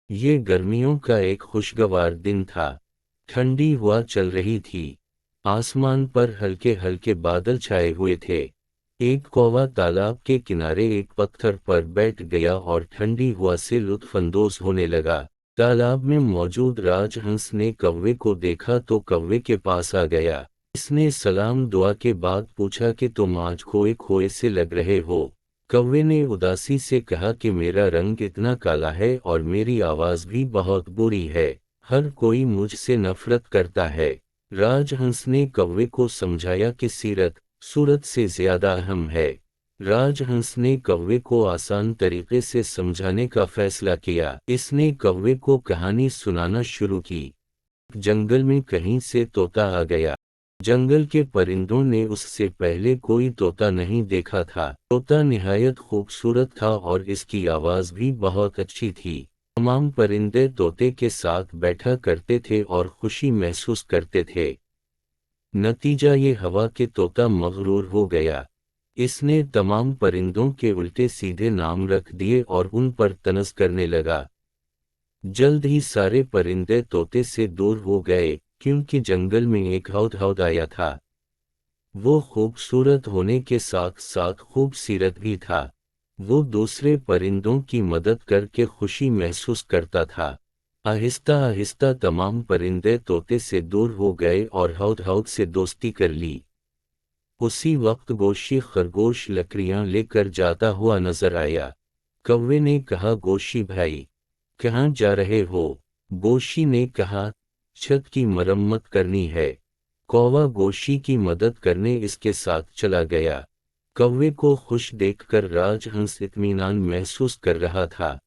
ये गर्मियों का एक खुशगवार दिन था। ठंडी हवा चल रही थी। आसमान पर हल्के हल्के बादल छाए हुए थे। एक कौवा तालाब के किनारे एक पत्थर पर बैठ गया और ठंडी हवा से लुत्फानंदोज होने लगा। तालाब में मौजूद राजहंस ने कौवे को देखा तो कौवे के पास आ गया। इसने सलाम दुआ के बाद पूछा कि तुम आज खोए खोए से लग रहे हो। कौवे ने उदासी से कहा कि मेरा रंग इतना काला है और मेरी आवाज भी बहुत बुरी है। हर कोई मुझसे नफरत करता है। राजहंस ने कौवे को समझाया कि सीरत सूरत से ज्यादा अहम है। राजहंस ने कौवे को आसान तरीके से समझाने का फैसला किया। इसने कौवे को कहानी सुनाना शुरू की। जंगल में कहीं से तोता आ गया। जंगल के परिंदों ने उससे पहले कोई तोता नहीं देखा था। तोता निहायत खूबसूरत था और इसकी आवाज भी बहुत अच्छी थी। तमाम परिंदे तोते के साथ बैठा करते थे और खुशी महसूस करते थे। नतीजा ये हवा कि तोता मगरूर हो गया। इसने तमाम परिंदों के उल्टे सीधे नाम रख दिए और उन पर तनज करने लगा। जल्द ही सारे परिंदे तोते से दूर हो गए, क्योंकि जंगल में एक हौद आया था। वो खूबसूरत होने के साथ साथ खूबसीरत भी था। वो दूसरे परिंदों की मदद करके खुशी महसूस करता था। आहिस्ता आहिस्ता तमाम परिंदे तोते से दूर हो गए और हौद से दोस्ती कर ली। उसी वक्त गोशी खरगोश लकड़ियां लेकर जाता हुआ नजर आया। कौवे ने कहा, गोशी भाई, कहाँ जा रहे हो? गोशी ने कहा, छत की मरम्मत करनी है। कौवा गोशी की मदद करने इसके साथ चला गया। कौवे को खुश देखकर राजहंस इत्मीनान महसूस कर रहा था।